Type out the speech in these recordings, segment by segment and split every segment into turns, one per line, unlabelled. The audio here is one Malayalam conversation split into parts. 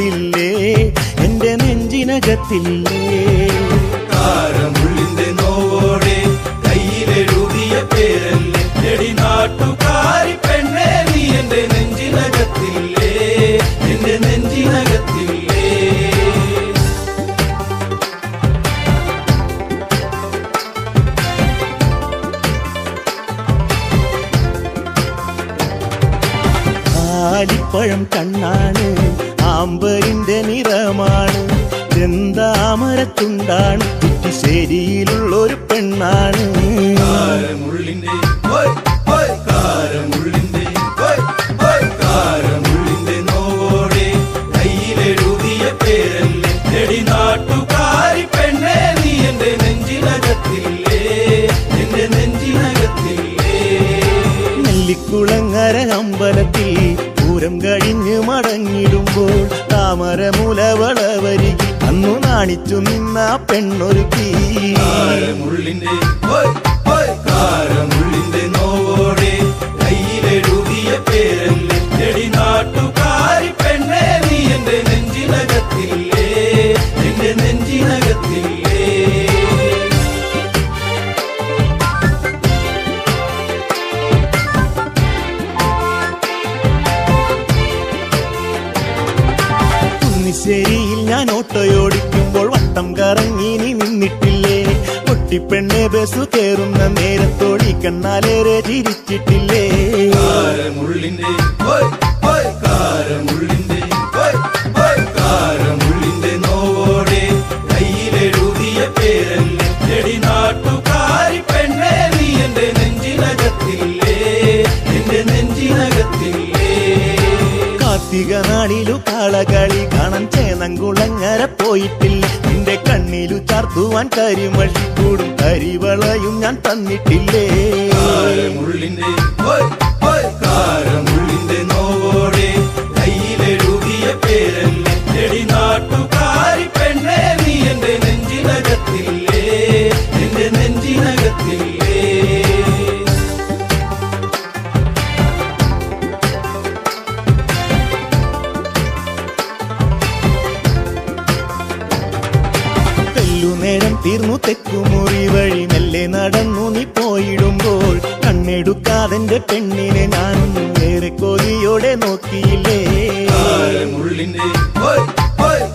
ചൊല്ലില്ലേ എന്റെ നെഞ്ചിനകത്തില്ലേ.
കാരമുള്ളിന്റെ നോവോടെ കയ്യിലെഴുതിയ പേരല്ലേ എടി നാട്ടുകാരി പെണ്ണേ നീ എന്റെ നെഞ്ചിനകത്തില്ലേ എന്റെ നെഞ്ചിനകത്തില്ലേ.
ആലിപ്പഴം കണ്ണാണ്, ആമ്പലിന്റെ നിറമാണ്, ചെന്താമരത്തുണ്ടാണ്, കുറ്റിശ്ശേരിയിലുള്ളൊരു പെണ്ണാണ്.
കാരമുള്ളിന്റെ കാരമുള്ളിന്റെ കാരമുള്ളിന്റെ നോവോടെ കയ്യിലെഴുതിയ പേരല്ലേ എടി നാട്ടുകാരി പെണ്ണേ നീ എന്റെ നെഞ്ചിനകത്തില്ലേ എന്റെ നെഞ്ചിനകത്തില്ലേ.
നെല്ലിക്കുളങ്ങര അമ്പലത്തിൽ പൂരം കഴിഞ്ഞ് മടങ്ങിടുമ്പോൾ താമരമുലവളവരികി അന്നു നാണിച്ചു നിന്ന പെണ്ണൊരുക്കി.
കാരമുള്ളിന്റെ കാരമുള്ളിന്റെ നോവോടെ കയ്യിലെഴുതിയ പേരല്ലേ എടി നാട്ടുകാരി പെണ്ണേ നീ എന്റെ നെഞ്ചിനകത്തില്ലേ എന്റെ നെഞ്ചിനകത്തില്ലേ.
കുന്നിശ്ശേരിയിൽ ഞാൻ ഓട്ടോയോടിക്കുമ്പോൾ വട്ടം കറങ്ങി നീ നിന്നിട്ടില്ലേ. പൊട്ടിപ്പെണ്ണെ ബസ് കയറുന്ന നേരത്തോടി കണ്ണാലേറെ ചിരിച്ചിട്ടില്ലേ.
കാരമുള്ളിന്റെ കാരമുള്ളിന്റെ കാരമുള്ളിന്റെ നോവോടെ കയ്യിലെഴുതിയ പേരല്ലേ എടി നാട്ടുകാരി പെണ്ണേ നീ എന്റെ നെഞ്ചിനകത്തില്ലേ എന്റെ നെഞ്ചിനകത്തില്ലേ.
കാർത്തിക നാളിലു കാളകളി കാണാൻ ചേന്നംകുളങ്ങര പോയിട്ടില്ല. നിന്റെ കണ്ണിലു ചാർത്തുവാൻ കരിമഴിക്കൂടും കരിവളയും ഞാൻ തന്നിട്ടില്ലേ.
കാരമുള്ളിന്റെ കാരമുള്ളിന്റെ നോവോടെ കയ്യിലെഴുതിയ പേരല്ലേ എടി നാട്ടുകാരി പെണ്ണേ നീ എന്റെ നെഞ്ചിനകത്തില്ലേ എന്റെ നെഞ്ചിനകത്തില്ലേ.
നേരം തീർന്നു തെക്കുമുറി വഴി മെല്ലെ നടന്നു നീ പോയിടുമ്പോൾ കണ്ണെടുക്കാതെന്റെ പെണ്ണിനെ ഞാനൊന്നും ഏറെ കൊതിയോടെ നോക്കിയില്ലേ.
കാരമുള്ളിന്റെ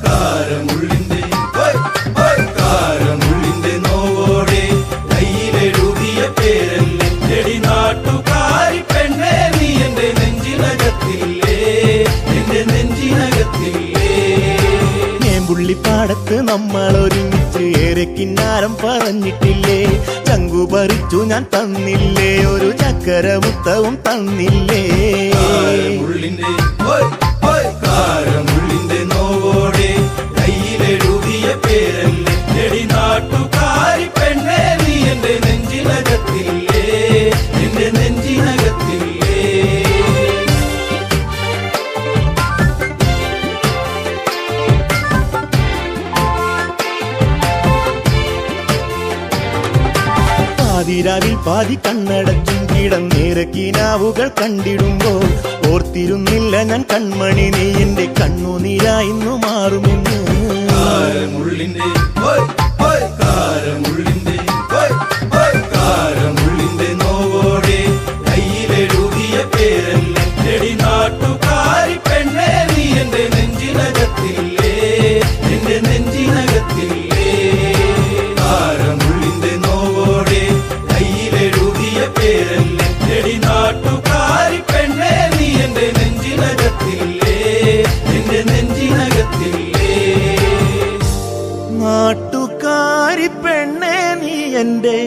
കാരമുള്ളിന്റെ കാരമുള്ളിന്റെ നോവോടെ കയ്യിലെഴുതിയ പേരല്ലേ എടി നാട്ടുകാരി പെണ്ണേ നീ എന്റെ നെഞ്ചിനകത്തില്ലേ എന്റെ നെഞ്ചിനകത്തില്ലേ.
പുള്ളിപ്പാടത്ത് നമ്മൾ ഒരുമിച്ച് ഏറെ കിന്നാരം പറഞ്ഞിട്ടില്ലേ. ചങ്കു പറിച്ചു ഞാൻ തന്നില്ലേ, ഒരു ചക്കരമുത്തവും തന്നില്ലേ.
കാരമുള്ളിന്റെ കാരമുള്ളിന്റെ നോവോടെ കയ്യിലെഴുതിയ പേരല്ലേ എടി നാട്ടുകാരി പെണ്ണേ നീ എന്റെ നെഞ്ചിനകത്തില്ലേ എന്റെ നെഞ്ചിനകത്തില്ലേ.
പാതിരാവിൽ പാതി കണ്ണടച്ചും കിടന്നേറെ കിനാവുകൾ കണ്ടിടുമ്പോൾ ഓർത്തിരുന്നില്ല ഞാൻ കൺമണി നീ എന്റെ കണ്ണുനീരായിന്നു മാറുമെന്ന്.
കാരമുള്ളിന്റെ കാരമുള്ളിന്റെ കാരമുള്ളിന്റെ നോവോടെ കയ്യിലെഴുതിയ പേരല്ലേ എടി നാട്ടുകാരി പെണ്ണേ നീ എന്റെ നെഞ്ചിനകത്തില്ലേ എന്റെ നെഞ്ചിനകത്തില്ലേ. കാരമുള്ളിന്റെ നോവോടെ കയ്യിലെഴുതിയ പേരല്ലേ എടി നാട്ടുകാരി പെണ്ണേ നീ എന്റെ നെഞ്ചിനകത്തില്ലേ എന്റെ നെഞ്ചിനകത്തില്ലേ.
നാട്ടുകാരി പെണ്ണേ നീ എന്റെ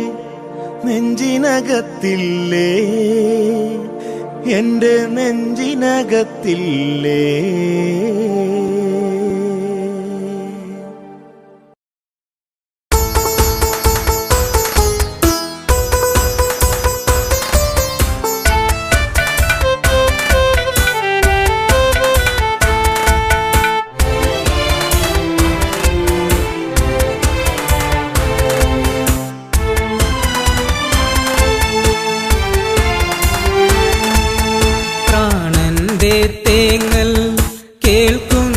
നെഞ്ചിനകത്തില്ലേ എന്റെ നെഞ്ചിനകത്തില്ലേ.
തേങ്ങൽ കേൾക്കും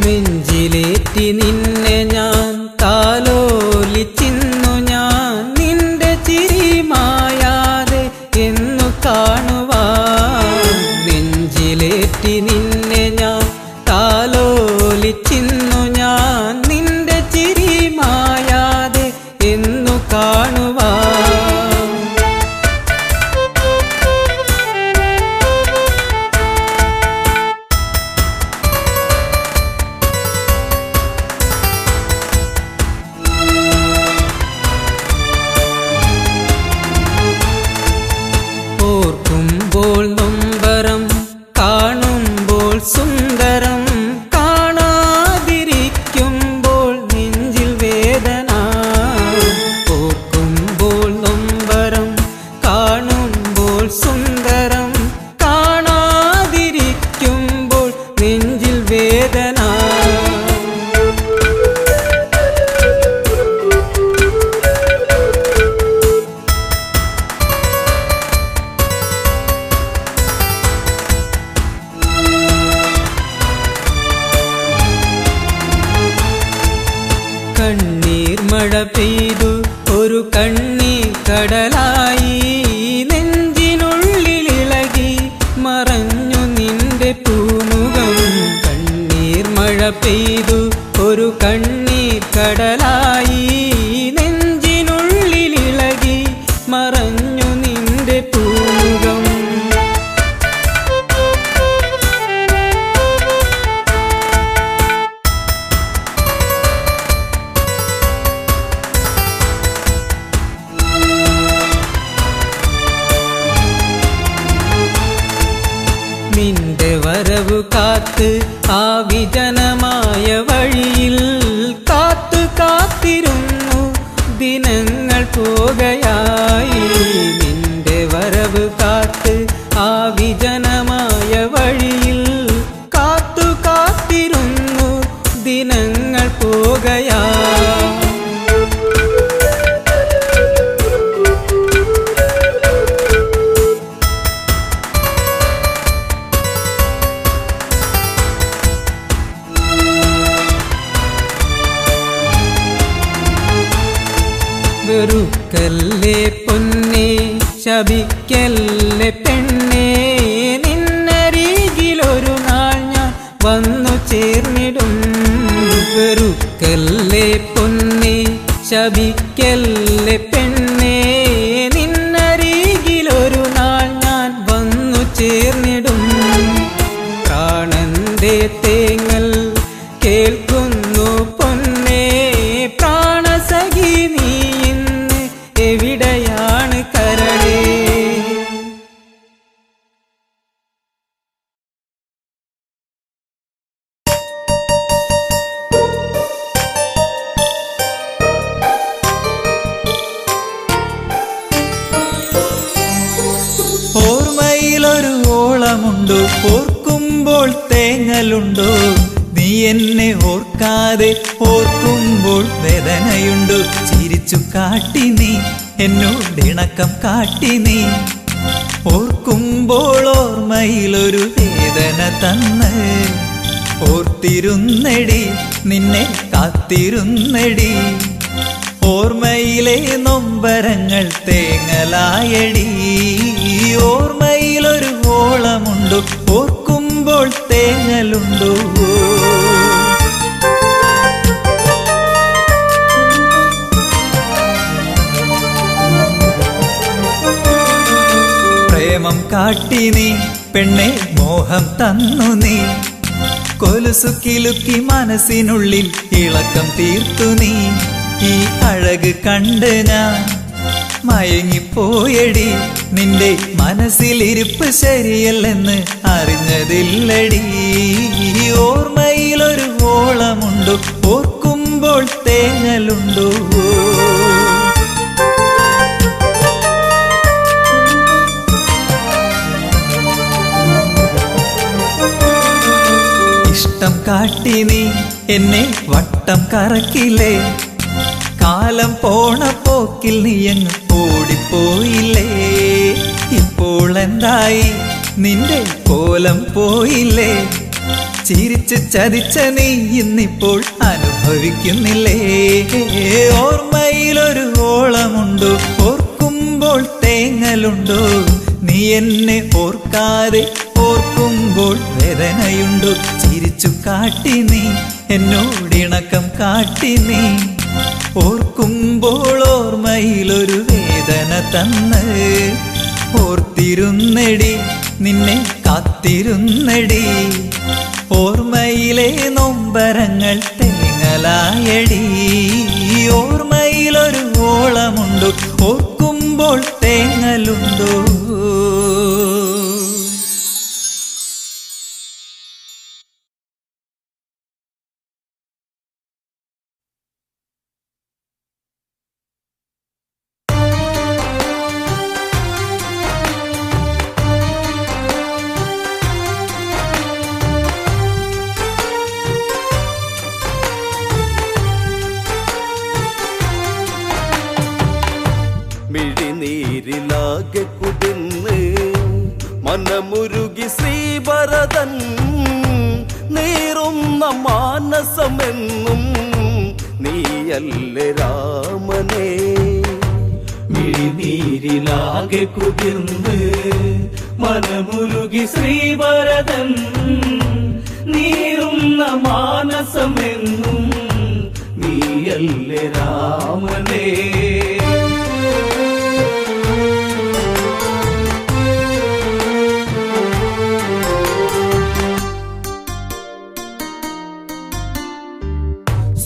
നെഞ്ചിലേറ്റി നിന്നെ ഞാൻ താലോലിച്ചിന്നു ഞാൻ നിന്റെ ചിരി മായാതെ എന്നു കാണുവാൻ നെഞ്ചിലേറ്റി നിന്നെ ഞാൻ താലോലിച്ചിന്നു ഞാൻ നിന്റെ ചിരി മായാതെ എന്നു കാണുവാൻ ഓർക്കുമ്പോൾ നൊമ്പരം കാണുമ്പോൾ സുന്ദരം കാണാതിരിക്കുമ്പോൾ നെഞ്ചിൽ വേദന ഓർക്കുമ്പോൾ നൊമ്പരം കാണുമ്പോൾ സുന്ദരം കാണാതിരിക്കുമ്പോൾ നെഞ്ചിൽ വേദന കണ്ണീർ മഴ പെയ്തു ഒരു കണ്ണീർ കടലായി നെഞ്ചിനുള്ളിലിളകി മറഞ്ഞു നിന്റെ പൂമുഖം കണ്ണീർ മഴ പെയ്തു ഒരു കണ്ണീർ കടലായി നെഞ്ചിനുള്ളിലിളകി മറഞ്ഞു നിന്റെ പൂമുഖം നിന്റെ വരവു കാത്ത് ആ വിജനമായ വഴിയിൽ കാത്തു കാത്തിരുന്നു ദിനങ്ങൾ പോകയായി നിന്റെ വരവു കാത്ത് ആ വിജനമായ വഴിയിൽ കാത്തു കാത്തിരുന്നു ദിനങ്ങൾ പോകയായി വെറുക്കല്ലേ പൊന്നേ ശപിക്കല്ലേ പെണ്ണേ നിന്നരികിലൊരു നാൾ ഞാൻ വന്നു ചേർന്നിടും വെറുക്കല്ലേ പൊന്നേ ശപിക്കല്ലേ പെണ്ണേ നിന്നരികിലൊരു നാൾ ഞാൻ വന്നു ചേർന്നിടും പ്രാണന്റെ തേങ്ങൽ കേൾക്കുന്നു പൊന്നേ പ്രാണസഖി നീ ഇന്ന് എവിടെയാണ് കരളേ
ഓർമ്മയിലൊരു ഓളമുണ്ടോ ഓർക്കുമ്പോൾ തേങ്ങലുണ്ടോ നീ എന്നെ ഓർക്കാതെ ഓർക്കുമ്പോൾ വേദനയുണ്ടോ ചിരിച്ചു കാട്ടി നീ എന്നോടിണക്കം കാട്ടി നീ ഓർക്കുമ്പോൾ ഓർമ്മയിലൊരു വേദന തന്ന് ഓർത്തിരുന്നെടി നിന്നെ കാത്തിരുന്നെടി ഓർമ്മയിലെ നൊമ്പരങ്ങൾ തേങ്ങലായടി ഓർമ്മയിലൊരു ഓളമുണ്ടോ ഓർക്കുമ്പോൾ തേങ്ങലുണ്ടോ പ്രേമം കാട്ടി നീ പെണ്ണെ മോഹം തന്നു നീ കൊലുസു കിലുക്കി മനസ്സിനുള്ളിൽ ഇളക്കം തീർത്തു നീ ഈ അഴക് കണ്ട് ഞാൻ മയങ്ങിപ്പോയടി നിന്റെ മനസ്സിലിരിപ്പ് ശരിയല്ലെന്ന് അറിഞ്ഞതില്ലടി ഓർമ്മയിലൊരു ഓളമുണ്ടോ ഓർക്കുമ്പോൾ തേങ്ങലുണ്ടോ ഇഷ്ടം കാട്ടി നീ എന്നെ വട്ടം കറക്കില്ലേ കാലം പോണ പോക്കിൽ നീയങ്ങ് ഓടിപ്പോയില്ലേ ഇപ്പോൾ എന്തായി നിന്റെ കോലം പോയില്ലേ ചിരിച്ച് ചതിച്ച നീ ഇന്നിപ്പോൾ അനുഭവിക്കുന്നില്ലേ? ഓർമ്മയിലൊരു ഓളമുണ്ടോ, ഓർക്കുമ്പോൾ തേങ്ങലുണ്ടോ? നീ എന്നെ ഓർക്കാതെ ഓർക്കുമ്പോൾ വേദനയുണ്ടോ? ചിരിച്ചു കാട്ടി നീ എന്നോടിണക്കം കാട്ടി നീ, ഓർക്കുമ്പോൾ ഓർമ്മയിലൊരു വേദന തന്ന്. ഓർത്തിരുന്നടി നിന്നെ കാത്തിരുന്നടി, ഓർമ്മയിലെ നൊമ്പരങ്ങൾ തേങ്ങലായടി. ഓർമ്മയിലൊരു ഓളമുണ്ടോ, ഓർക്കുമ്പോൾ തേങ്ങലുണ്ടോ?
മിഴിനീരിലാകെ കുതിർന്ന് മനമുരുകി ശ്രീഭരതൻ, നീറുന്ന മാനസമെന്നും നീയല്ലേ രാമനേ.
മിഴിനീരിലാകെ കുതിർന്ന് മനമുരുകി ശ്രീഭരതൻ, നീറുന്ന മാനസമെന്നും നീയല്ലേ രാമനേ.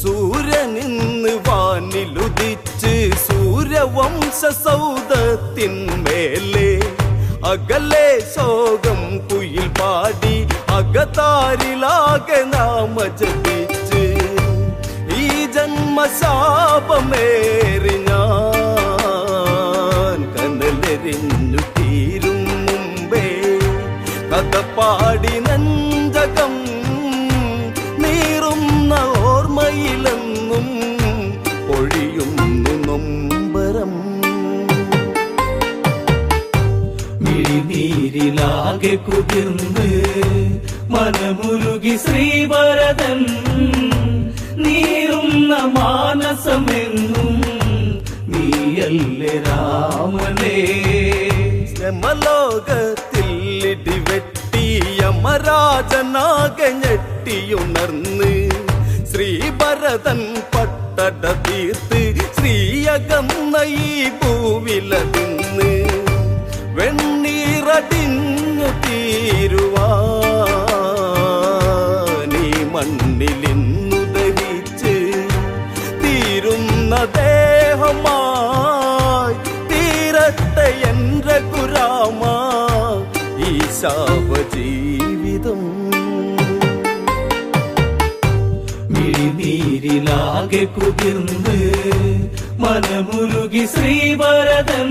സൂര്യനിന്ന് വാനിലുദിച്ച് സൂര്യവംശസൗധത്തിന്മേലെ അകലെ ശോകം കുയിൽ പാടി അകതാരിലാകെ നാമ ജപിച്ച് ഈ ജന്മശാപമേറി ഞാൻ കനലെറിഞ്ഞു തീരും മുമ്പേ കഥ പാടി നെഞ്ചകം നീറുന്ന ഓർമ്മയിലെന്നും പൊഴിയുന്നു നൊമ്പരം.
മിഴിനീരിലാകെ കുതിർന്ന് മനമുരുകി ശ്രീഭരതൻ, നീറുന്ന മാനസമെന്നും നീയല്ലേ രാമനേ.
ശ്രമലോകത്തിൽ ഇടിവെട്ടി യമരാജനാകെ ഞെട്ടിയുണർന്ന് ശ്രീഭരതൻ പട്ടട തീർത്ത് ശ്രീയകന്ന ഈ ഭൂവിലതിന്ന് വെണ്ണീറടിഞ്ഞു തീരുവാനീ മണ്ണിലിന്നു ദഹിച്ച് തീരുന്ന ദേഹമായി തീരട്ടെ എൻ രഘുരാമ ഈ ശാപജീവിതം.
മിഴിനീരിലാകെ കുതിർന്ന് മനമുരുകി ശ്രീഭരതൻ,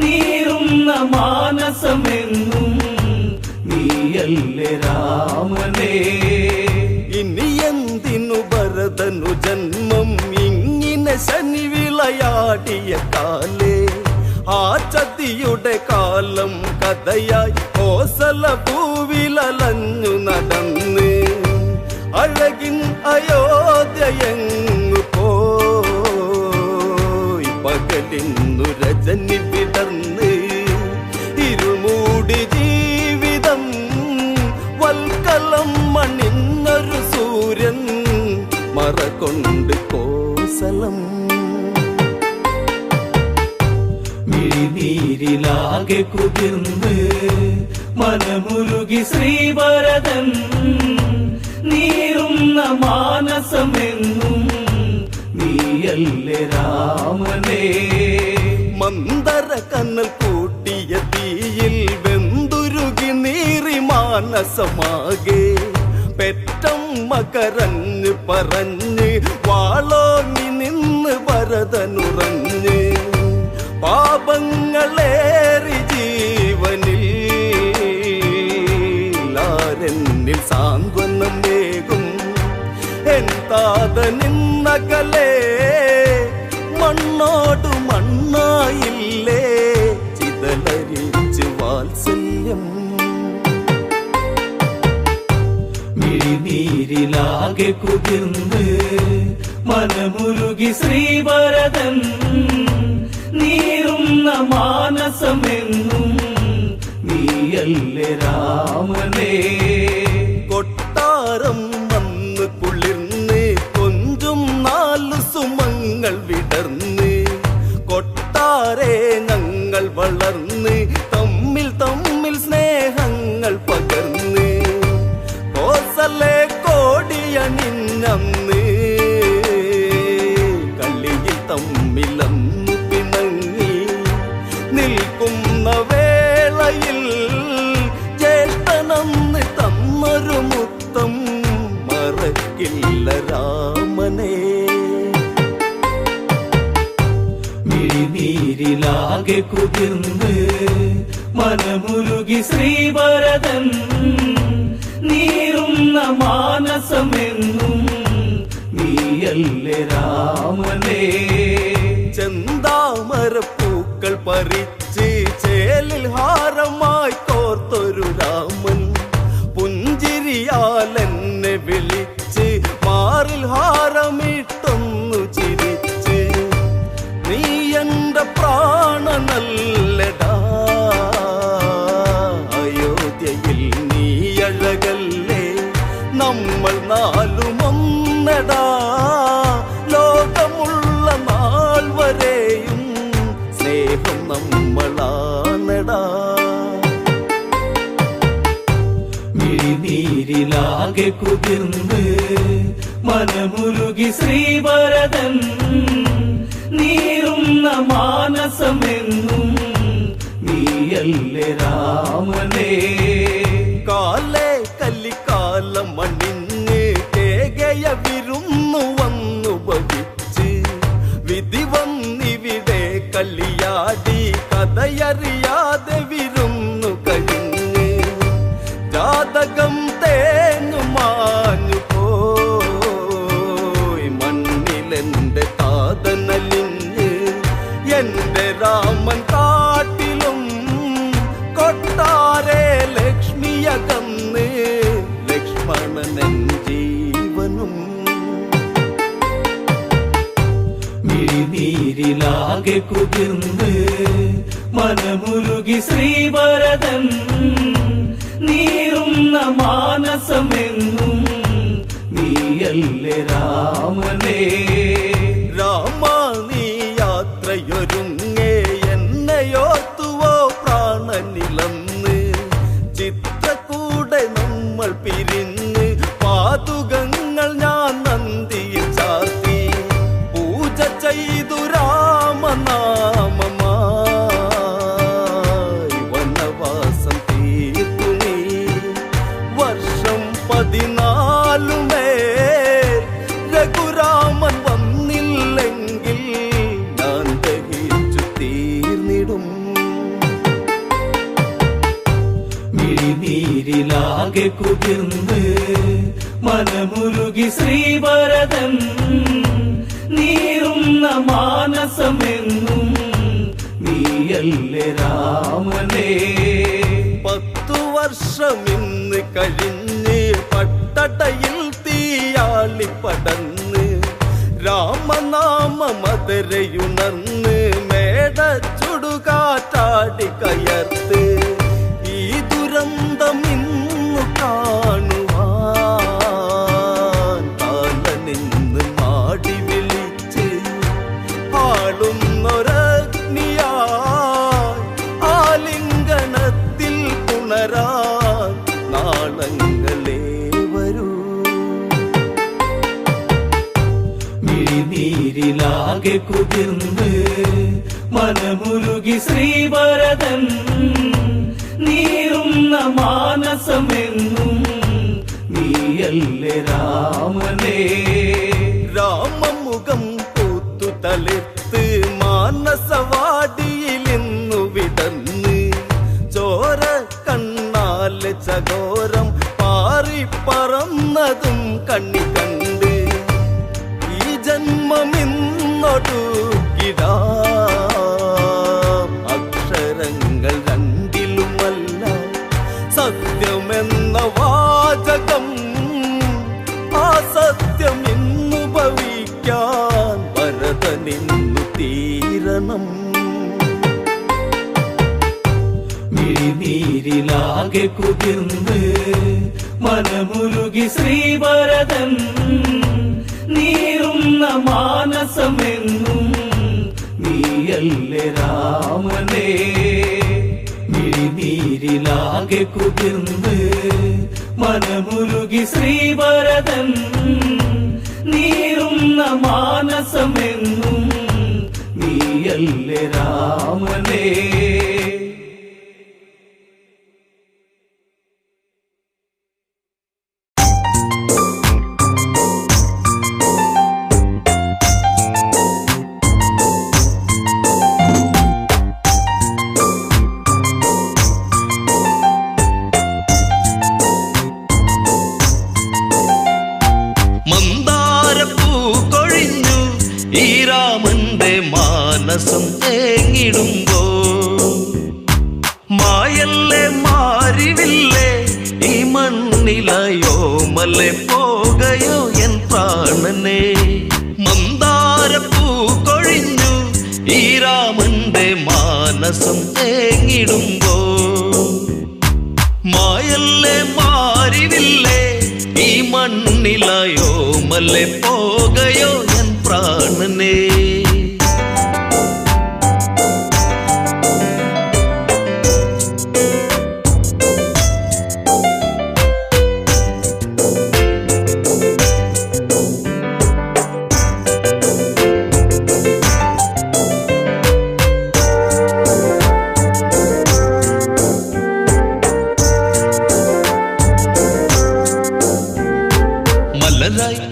നീറുന്ന മാനസമെന്നും നീയല്ലേ രാമനേ.
ഇനി എന്തിനു ഭരതനു ജന്മം ഇങ്ങനെ ശനി വിളയാടിയ കാലേ, ആ ചതിയുടെ കാലം കഥയായി കോസല പൂവിലലഞ്ഞു നടന്ന് അഴകിൻ അയോധ്യയങ്ങു പോയി പകലിന്നു രജനി വിടർന്ന് ഇരുമൂടി ജീവിതം വൽക്കലം മണിഞ്ഞൊരു സൂര്യൻ മറകൊണ്ട് കോസലം.
മിഴിനീരിലാകെ കുതിർന്ന് മനമുരുകി ശ്രീഭരതൻ, നീറുന്ന മാനസമെന്നും നീയല്ലേ രാമനേ.
മന്ദര കനൽ കൂട്ടിയ തീയിൽ വെന്തുരുകി നീറി മാനസമാകെ പെറ്റമ്മ കരഞ്ഞ് പറഞ്ഞ് വാളോങ്ങി നിന്ന് ഭരതനുറഞ്ഞ് പാപങ്ങളേറി ജീവനിൽ ആരെന്നിൽ സാന്ത്വനമേകും എൻ താതനിന്നകലേ മണ്ണോടു മണ്ണായില്ലേ ചിതലരിച്ച് വാത്സല്യം.
മിഴിനീരിലാകെ കുതിർന്ന് മനമുരുകി ശ്രീവരദൻ നീറുന്ന മാനസമെന്നും നീയല്ലേ രാമനേ.
കൊട്ടാരം വന്ന് കുളിർന്ന് കൊഞ്ചും 4 സുമങ്ങൾ വിടർന്ന് കൊട്ടാരെ ഞങ്ങൾ വളർന്ന് തമ്മിൽ തമ്മിൽ സ്നേഹങ്ങൾ പകർന്ന് കോസലെ കോടിയണിഞ്ഞന്ന് കളിയിൽ തമ്മിലന്നു പിണങ്ങി നിൽക്കുന്ന വേളയിൽ ജ്യേഷ്ഠനന്ന് തന്നൊരു മുത്തം മറക്കില്ല രാമനേ.
മിഴിനീരിലാകെ കുതിർന്ന് മനമുരുകി ശ്രീവരദൻ നീറുന്ന മാനസമെന്നും നീയല്ലേ രാമനേ.
ചെന്താമരപ്പൂക്കൾ പറിച്ച് ചേലിൽ ഹാരമായി കോർത്തൊരു രാമൻ പുഞ്ചിരിയാൽ എന്നെ വിളിച്ച് മാറിൽ ഹാരമിട്ടൊന്നു ചിരിച്ച് നീ എന്റെ പ്രാണനല്ലടാ അയോധ്യയിൽ നീ അഴകല്ലേ നമ്മൾ 4 ഒന്നടാ ലോകമുള്ള നാൾ വരെയും സ്നേഹം നമ്മളാണടാ.
മിഴിനീരിലാകെ കുതിർന്ന് മനമുരുകി ശ്രീവരദൻ നീറുന്ന മാനസമെന്നും നീയല്ലേ രാമനേ.
കാലേ കല്ലിക്കാലം അണിഞ്ഞ് കേകയ വിരുന്നു വന്നു ഭവിച്ച് വിധി വന്നിവിടെ കളിയാടി കഥയറിയാതെ വിരുന്നു കഴിഞ്ഞ് ജാതകം തേഞ്ഞു മാഞ്ഞു പോയി മണ്ണിലെന്റെ കാതനലിഞ്ഞ് എന്റെ രാമൻ കാട്ടിലും കൊട്ടാരെ ലക്ഷ്മിയകന്ന് ലക്ഷ്മണനൻ ജീവനും.
മിഴിനീരിലാകെ കുതിർന്ന് മനമുരുകി ശ്രീവരദൻ നീറുന്ന മാനസമെന്നും നീയല്ലേ രാമനേ.
രാമ നീ യാത്രയൊരുങ്ങേ എന്നെയോർത്തുവോ പ്രാണനിലന്ന് ചിത്രകൂടെ നമ്മൾ പിരിഞ്ഞ് പാതുകങ്ങൾ ഞാൻ നന്ദിയിൽ ചാർത്തി പൂജ ചെയ്തു രാമനാമമായി വനവാസം തീർത്തു നീ വർഷം 14 രഘുരാമൻ വന്നില്ലെങ്കിൽ ഞാൻ ദഹിച്ചു തീർന്നിടും.
മിഴിനീരിലാകെ കുതിർന്ന് മനമുരുകി ശ്രീവരദൻ നീറുന്ന മാനസമെന്നും നീയല്ലേ രാമനേ.
10 വർഷം ഇന്ന് കഴിഞ്ഞ് പട്ടടയിൽ തീയാളി പടന്ന് രാമനാമ മധുരയുണർന്ന് മേട ചുടുകാറ്റാടി കയർത്ത് ഈ ദുരന്തം ഇന്നു കാണുവാൻ കാലനിന്ന് മാടി വിളിച്ച് ആളുന്നൊരഗ്നിയായി ആലിംഗനത്തിൽ പുണരാൻ നാളങ്ങളെ വരൂ.
മിഴിനീരിലാകെ കുതിർന്ന് മനമുരുകി ശ്രീവരദൻ നീറുന്ന മാനസമെന്നും നീയല്ലേ രാമനേ.
രാമമുഖം പൂത്തു തളിർത്ത് മാനസവാടിയിലിന്നു വിടന്ന് ചോര കണ്ണാലെ ചകോരം പാറി പറന്നതും കണ്ണി കണ്ട് ഈ ജന്മമിന്നൊടുക്കിടാം അക്ഷരങ്ങൾ രണ്ടിലുമല്ല സത്യമെന്ന വാചകം
മിഴിനീരിലാകെ കുതിർന്ന് മനമുരുകി ശ്രീവരദൻ നീറുന്ന മാനസമെന്നും നീയല്ലേ രാമനേ. മിഴിനീരിലാകെ കുതിർന്ന് മനമുരുകി ശ്രീവരദൻ നീറുന്ന മാനസമെന്നും നീയല്ലേ രാമനേ.
മനസം തേങ്ങിടുമ്പോ മായല്ലേ മാറിവില്ലേ ഈ മണ്ണിലയോ മല്ലേ പോകയോ എൻ പ്രാണനെ. മന്ദാരപ്പൂ കൊഴിഞ്ഞു ഈ രാമന്റെ മാനസം തേങ്ങിടുമ്പോ മായല്ലേ മാറിവില്ലേ ഈ മണ്ണിലയോ മല്ലേ പോകയോ എൻ പ്രാണനെ.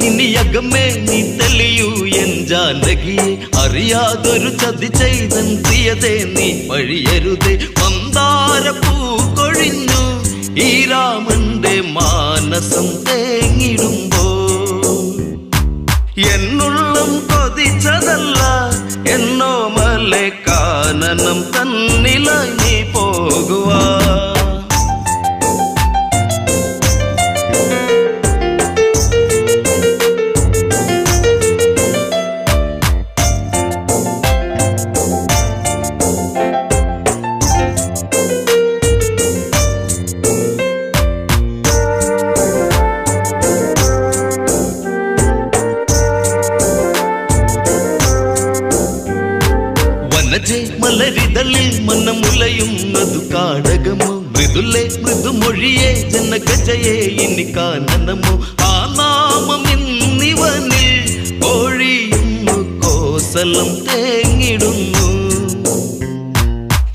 ഇനിയകമേ നീ തെളിയൂ എൻ ജാനകിയെ, അറിയാതൊരു ചതി ചെയ്തൻ പ്രിയതേ നീ വഴിയരുതേ. മന്ദാരപ്പൂ കൊഴിഞ്ഞു ഈ രാമന്റെ മാനസം തേങ്ങിടുമ്പോ എന്നുള്ളം കൊതിച്ചതല്ല എന്നോ മലെ കാനനം തന്നിലായി നീ പോകുവാ. മലരിതളിൽ മനമുലയുന്നതു കാടകമോ മൃദുലേ മൃദുമൊഴിയേ ജനഗജയേ ഇനി കാനനമോ. ആ നാമം ഇന്നിവനിൽ ഒഴിയുന്നു കോസലം തേങ്ങിടുന്നു.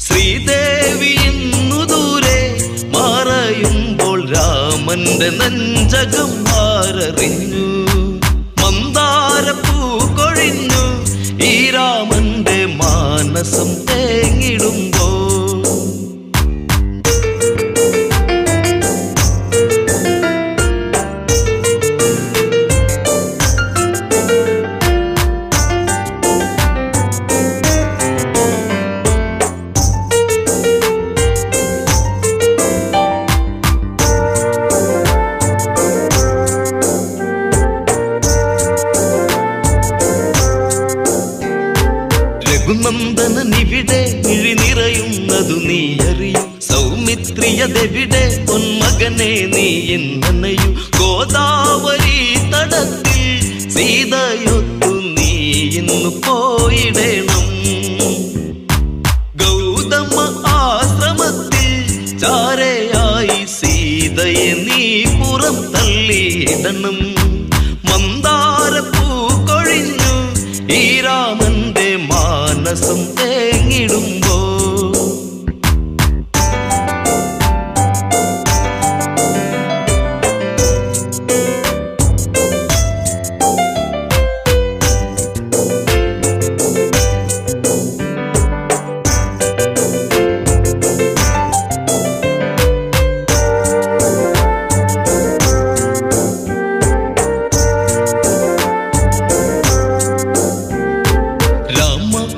ശ്രീദേവി ഇന്നു ദൂരെ മറയുമ്പോൾ രാമന്റെ നെഞ്ചകം ആരറിഞ്ഞു. മന്ദാരപ്പൂ കൊഴിഞ്ഞു ഈ രാമന്റെ മാനസം തേങ്ങിടുമ്പോ നന്ദനനിവിടെ മിഴി നിറയുന്നതു നീ അറിയും. സൗമിത്രിയതെവിടെ പൊന്മകനെ നീ എന്നനയു. ഗോദാവരി തടത്തിൽ സീതയൊത്തു നീ ഇന്നു പോയിടണം. ഗൗതമ ആശ്രമത്തിൽ ചാരയായി സീതയെ നീ പുറം തള്ളിയിടണം. മന്ദാരപ്പൂ കൊഴിഞ്ഞു ഈ രാമന്റെ മാനസം തേങ്ങിടുമ്പോ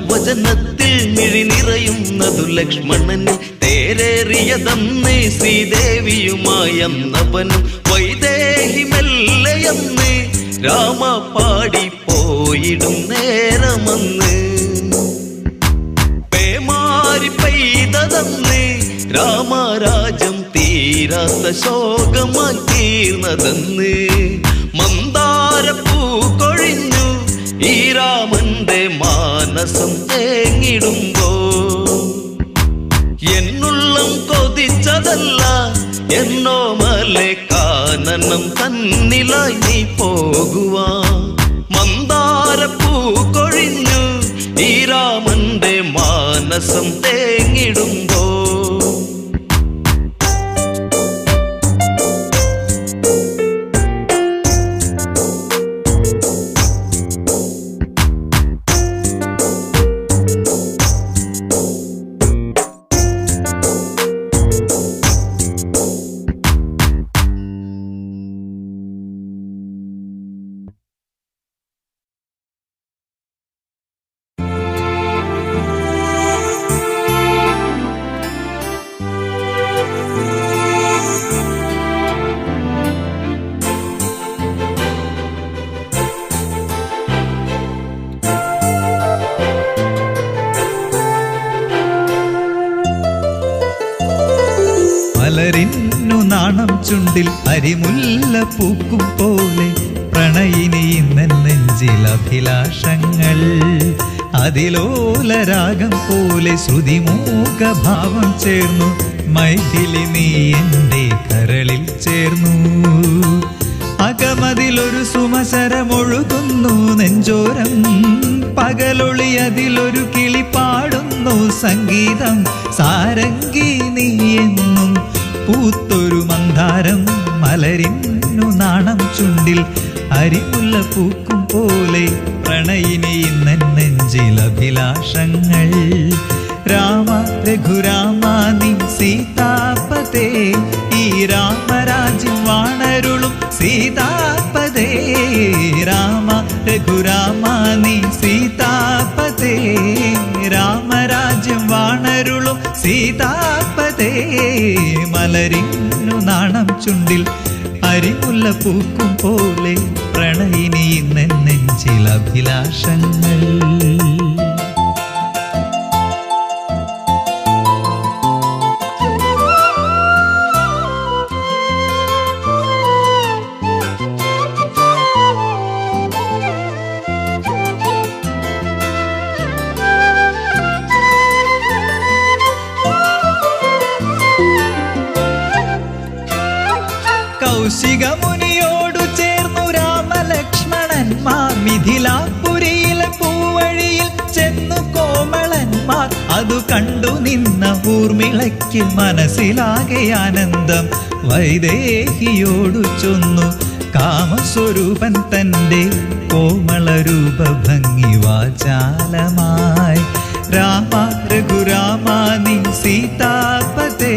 വചനത്തിൽ മിഴി നിറയുന്നതു ലക്ഷ്മണന് തേരേറിയതന്ന് ശ്രീദേവിയുമായന്നവനും വൈദേഹി മെല്ലയന്ന് രാമ പാടി പോയിടും നേരമന്ന് പേമാരി പെയ്തതന്ന് രാമരാജ്യം തീരാത്ത ശോകമായി തീർന്നതെന്ന് മന്ദാരപ്പൂ കൊഴിഞ്ഞു ഈ രാമന്റെ മാനസം തേങ്ങിടുമ്പോ എന്നുള്ളം കൊതിച്ചതല്ല എന്നോ മലെ കാനനം തന്നിലായി നീ പോകുവാ മന്ദാരപ്പൂ കൊഴിഞ്ഞു ഈ രാമന്റെ മാനസം തേങ്ങിടുമ്പോ
മലരിന്നു നാണം ചുണ്ടിൽ അരിമുല്ല പൂക്കും പോലെ പ്രണയിനി ഇന്നൻ നെഞ്ചിൽ അഭിലാഷങ്ങൾ അതിലോലരാഗം പോലെ ശ്രുതിമൂകഭാവം ചേർന്നു മൈഥിലി നീ എൻ്റെ കരളിൽ ചേർന്നു അകമതിലൊരു സുമസരമൊഴുകുന്നു നെഞ്ചോരം പകലൊളി അതിലൊരു കിളി പാടുന്നു സംഗീതം സാരംഗി നീ എന്നും പൂത്തൊരു മന്ദാരം മലരിന്നു നാണം ചുണ്ടിൽ അരിമുല്ല പൂക്കും പോലെ പ്രണയിനി ഇന്നൻ നെഞ്ചിൽ അഭിലാഷങ്ങൾ രാമ രഘുരാമ നീ സീതാപതേ ഈ രാമരാജ്യം വാണരുളും സീതാപതേ രാമ രഘുരാമ നീ സീതാപതേ രാമരാജ്യം വാണരുളും സീതാപതേ മലരിന്നു നാണം ചുണ്ടിൽ അരിമുല്ല പൂക്കും പോലെ പ്രണയിനി ഇന്നൻ നെഞ്ചിൽ അഭിലാഷങ്ങൾ കൗശികമുനിയോടു ചേർന്നു രാമലക്ഷ്മണന്മാർ മിഥിലാപുരിയിലെ പൂവഴിയിൽ ചെന്നു കോമളന്മാർ അതു കണ്ടു നിന്ന ഊർമിളയ്ക്ക് മനസ്സിലാകെ ആനന്ദം വൈദേഹിയോടു ചൊന്നു കാമസ്വരൂപൻ തൻ്റെ കോമളരൂപ ഭംഗി വാചാലമായി രാമ രഘുരാമ നീ സീതാപതേ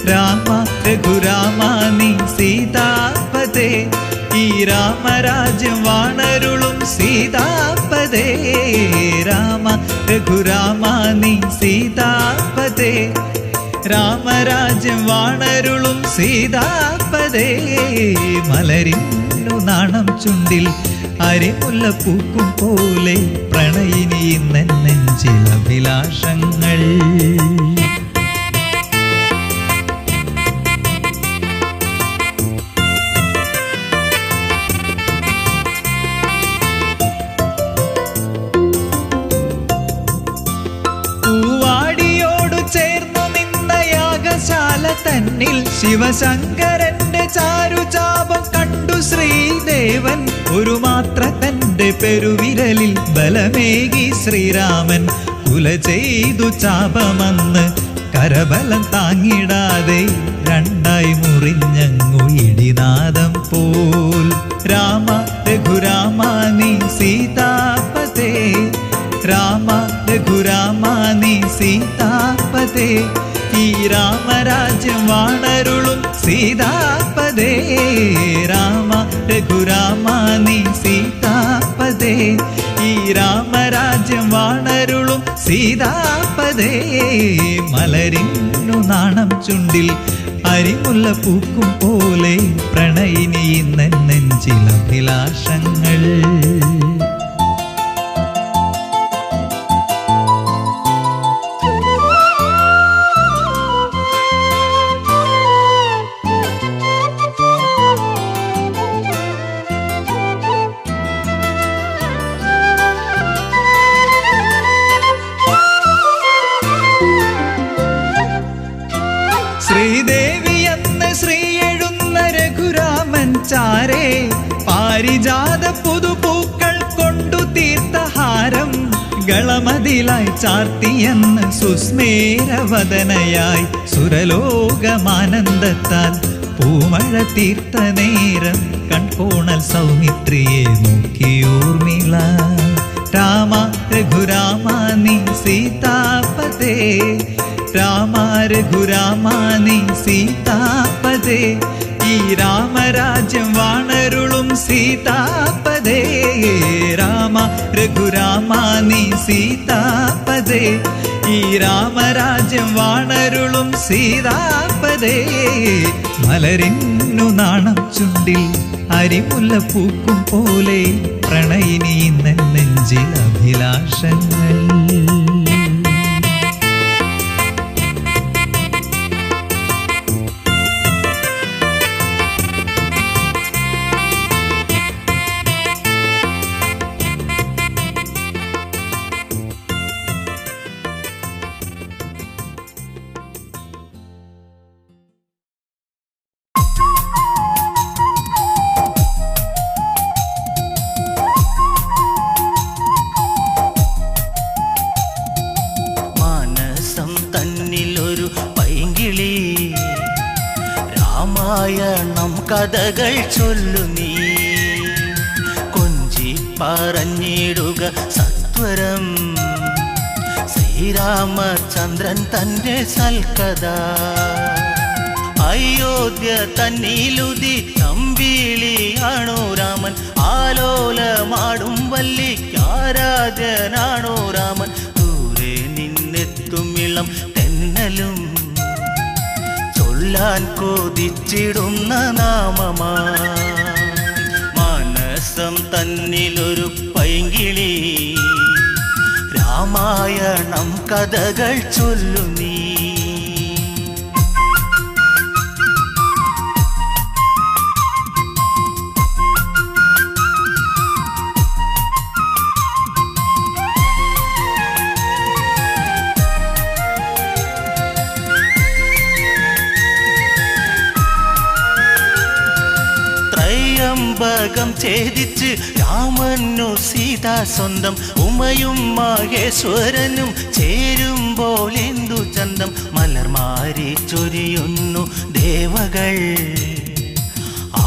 രാമ രഘുരാമ നീ സീതാപതേ ഈ രാമരാജ്യം വാണരുളും സീതാപതേ രാമ രഘുരാമ നീ സീതാപതേ രാമരാജ്യം വാണരുളും സീതാപതേ മലരിന്നു നാണം ചുണ്ടിൽ അരിമുല്ല പൂക്കും പോലെ പ്രണയിനി ഇന്നൻ നെഞ്ചിൽ അഭിലാഷങ്ങൾ തന്നിൽ ശിവശങ്കരന്റെ ചാരുചാപം കണ്ടു ശ്രീദേവൻ ഒരു മാത്ര തന്റെ പെരുവിരലിൽ ബലമേകി ശ്രീരാമൻ കുല ചെയ്തു ചാപമന്ന് കരബലം താങ്ങിടാതെ രണ്ടായി മുറിഞ്ഞങ്ങു ഇടിനാദം പോൽ രാമ രഘുരാമ നീ സീതാപതേ രാമ രഘുരാമ നീ സീതാപതേ ഈ രാമരാജ്യം വാണരുളും സീതാപതേ രാമ രഘുരാമ നീ സീതാപതേ ഈ രാമരാജ്യം വാണരുളും സീതാപതേ മലരിന്നു നാണം ചുണ്ടിൽ അരിമുല്ല പൂക്കും പോലെ പ്രണയിനി ഇന്നൻ നെഞ്ചിൽ അഭിലാഷങ്ങൾ പരിജാത പുതുപൂക്കൾ കൊണ്ടു തീർത്ത ഹാരം ഗളമതിലായി ചാർത്തിയെന്ന് സുസ്മേരവദനയായി സുരലോകമാനന്ദത്താൽ പൂമഴ തീർത്ത നേരം കൺകോണൽ സൗമിത്രിയെ നോക്കിയോർമിള. രാമ രഘുരാമ നീ സീതാപദേ, രാമ രഘുരാമ നീ സീതാപദേ, ഈ രാമരാജ്യം വാണരുളും സീതാപദേ. രാമ രഘുരാമ നീ സീതാപദേ, ഈ രാമരാജ്യം വാണരുളും സീതാപദേ. മലരിന്നു നാണം ചുണ്ടിൽ അരിമുല്ല പൂക്കും പോലെ പ്രണയിനി നെഞ്ചിൽ അഭിലാഷങ്ങൾ.
രാമായണം കഥകൾ ചൊല്ലു നീ, കൊഞ്ചി പറഞ്ഞിടുക സത്വരം ശ്രീരാമചന്ദ്രൻ തന്റെ സൽക്കഥ. അയോധ്യ തന്നിലുതി തമ്പിളിയാണോ രാമൻ, ആലോലമാടും വല്ലിക്കാരാധ്യനാണോ രാമൻ. ദൂരെ നിന്നെത്തുമിളം തെന്നലും ചൊല്ലാൻ കൊതിച്ചിടുന്ന നാമമാ. മാനസം തന്നിലൊരു പൈങ്കിളി, രാമായണം കഥകൾ ചൊല്ലു നീ. ത്രയംബകം ഛേദിച്ച് രാമനു സീത സ്വന്തം, ഉമയും മഹേശ്വരനും ചേരുമ്പോൾ എന്തു ചന്തം. മലർമാരി ചൊരിയുന്നു ദേവകൾ,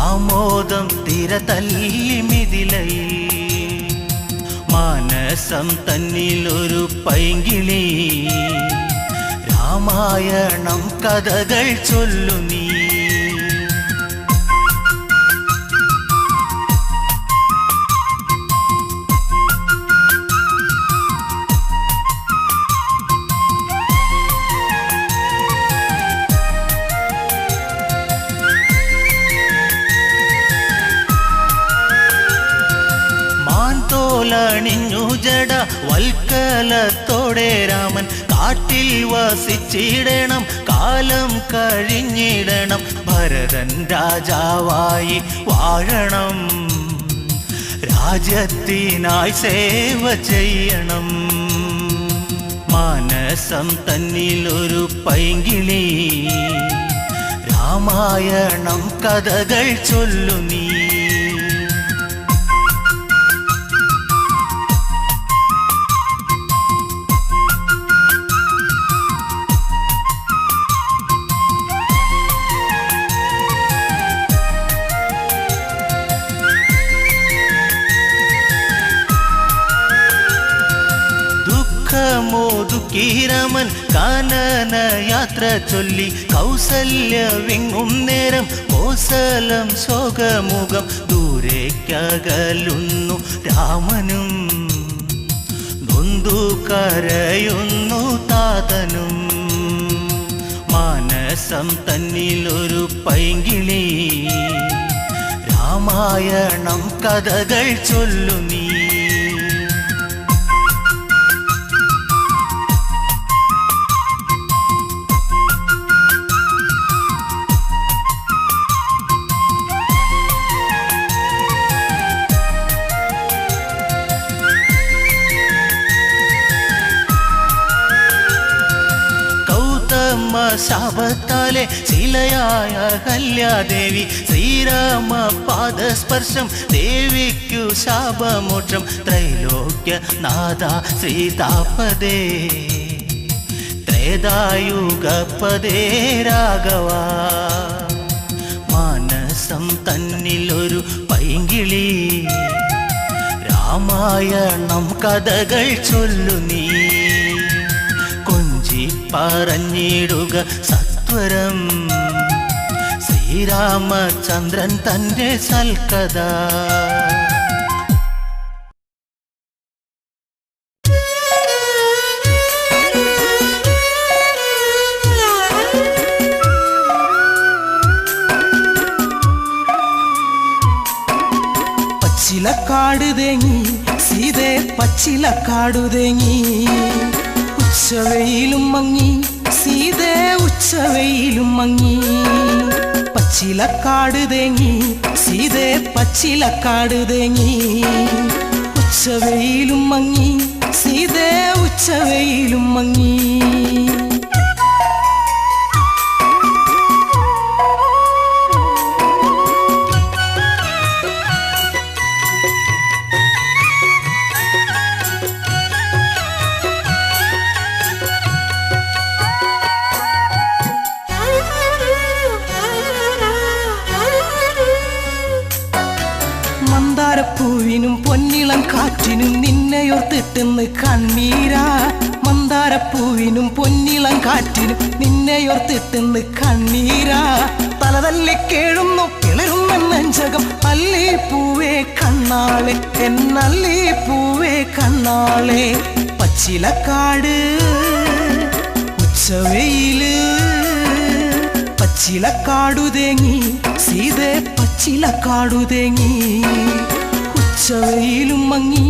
ആമോദം തിരതല്ലി മിഥിലയിൽ. മാനസം തന്നിലൊരു പൈങ്കിളി, രാമായണം കഥകൾ ചൊല്ലു നീ. ണിഞ്ഞു ജട വൽക്കലത്തോടെ രാമൻ, കാട്ടിൽ വസിച്ചിടണം കാലം കഴിഞ്ഞിടണം. ഭരതൻ രാജാവായി വാഴണം, രാജ്യത്തിനായി സേവ ചെയ്യണം. മാനസം തന്നിലൊരു പൈങ്കിളി, രാമായണം കഥകൾ ചൊല്ലു നീ. മോദുക്കീരമൻ കാനന യാത്ര ചൊല്ലി, കൗസല്യ വിങ്ങും നേരം കോസലം ശോകമുഖം. ദൂരേക്കകലുന്നു രാമനും, നൊന്തു കരയുന്നു താതനും. മാനസം തന്നിലൊരു പൈങ്കിളി, രാമായണം കഥകൾ ചൊല്ലു നീ. ശാപത്താലെ ശിലയായ കല്യാദേവി ശ്രീരാമ പാദസ്പർശം ദേവിക്കു ശാപമോക്ഷം ത്രൈലോക്യനാഥ ശ്രീതാപദേ ത്രേതായുഗപദേ രാഘവ മാനസം തന്നിലൊരു പൈങ്കിളി രാമായണം കഥകൾ ചൊല്ലു നീ കൊഞ്ചി പറഞ്ഞിടുക സത്വരം ശ്രീരാമചന്ദ്രൻ തന്റെ സൽക്കഥ
പച്ചിലക്കാട് തേങ്ങി സീതേ പച്ചിലക്കാടു തേങ്ങി ഉച്ചവെയിലും മങ്ങി സീതേ ഉച്ചവെയിലും മങ്ങി പച്ചിലക്കാട് തേങ്ങി സീതേ പച്ചിലക്കാട് തേങ്ങി ഉച്ചവെയിലും മങ്ങി സീതേ ഉച്ചവെയിലും മങ്ങി മന്ദാരപ്പൂവിനും പൊന്നിളം കാറ്റിനും നിന്നെയോർത്തിട്ടെന്ന് കണ്ണീരാ മന്ദാരപ്പൂവിനും പൊന്നിളം കാറ്റിനും നിന്നെയോർത്തിട്ടെന്ന് കണ്ണീരാ തലതല്ലി കേഴുന്നു കിളരുന്ന നെഞ്ചകം അല്ലി പൂവേ കണ്ണാളെ എന്നല്ലി പൂവേ കണ്ണാളെ പച്ചിലക്കാട് ഉച്ചവെയില് പച്ചിലക്കാടു തേങ്ങി സീതേ പച്ചിലക്കാടു തേങ്ങി ഉച്ചവെയിലും മങ്ങി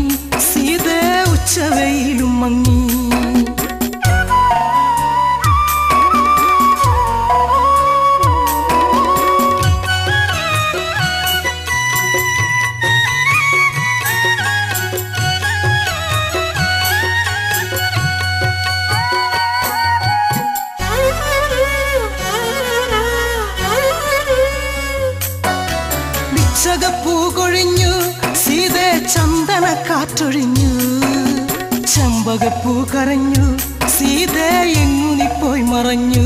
സീതേ ഉച്ചവെയിലും മങ്ങി ചകപ്പൂ കൊഴിഞ്ഞു സീതേ ചന്ദന കാറ്റൊഴിഞ്ഞു ചെമ്പകപ്പൂ കരഞ്ഞു സീതേ എങ്ങുനിപ്പോയി മറഞ്ഞു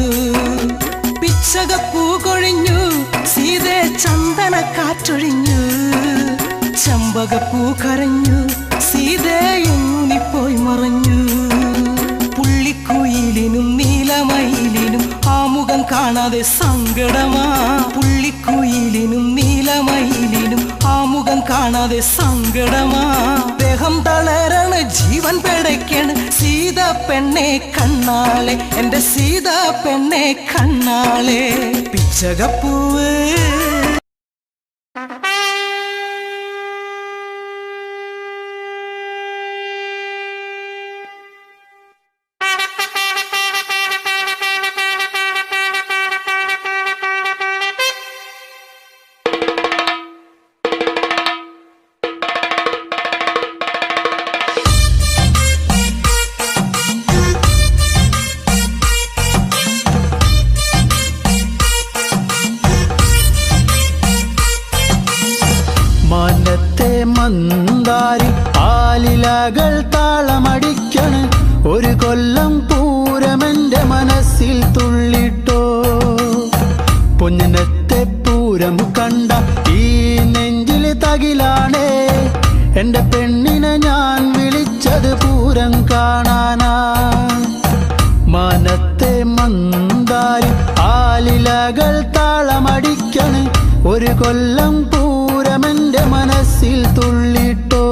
പിച്ചകപ്പൂ കൊഴിഞ്ഞു സീതേ ചന്ദന കാറ്റൊഴിഞ്ഞു ചെമ്പകപ്പൂ കരഞ്ഞു സീതേ എങ്ങുനിപ്പോയി മറഞ്ഞു പുള്ളിക്കുയിലിനും നീലമയിലിനും ആ മുഖം കാണാതെ സങ്കടമാ പുള്ളിക്കുയിലിനും നീലമയിലിനും ആ മുഖം കാണാതെ സങ്കടമാ ദേഹം തളരാണ് ജീവൻ പിടയ്ക്കാണ് സീത പെണ്ണെ കണ്ണാളെ എന്റെ സീത പെണ്ണെ കണ്ണാളെ പിച്ചകപ്പൂവ്
മന്ദാരി ആലിലകൾ താളമടിക്കണ് ഒരു കൊല്ലം പൂരമെന്റെ മനസ്സിൽ തുള്ളിട്ടോ പൊന്നിനത്തെ പൂരം കണ്ട ഈ നെഞ്ചിൽ തകിലാണേ എന്റെ പെണ്ണിനെ ഞാൻ വിളിച്ചത് പൂരം കാണാനാ മാനത്തെ മന്ദാരി ആലിലകൾ താളമടിക്കണ് ഒരു കൊല്ലം പൂരമെന്റെ മനസ്സിൽ തുള്ളിട്ടോ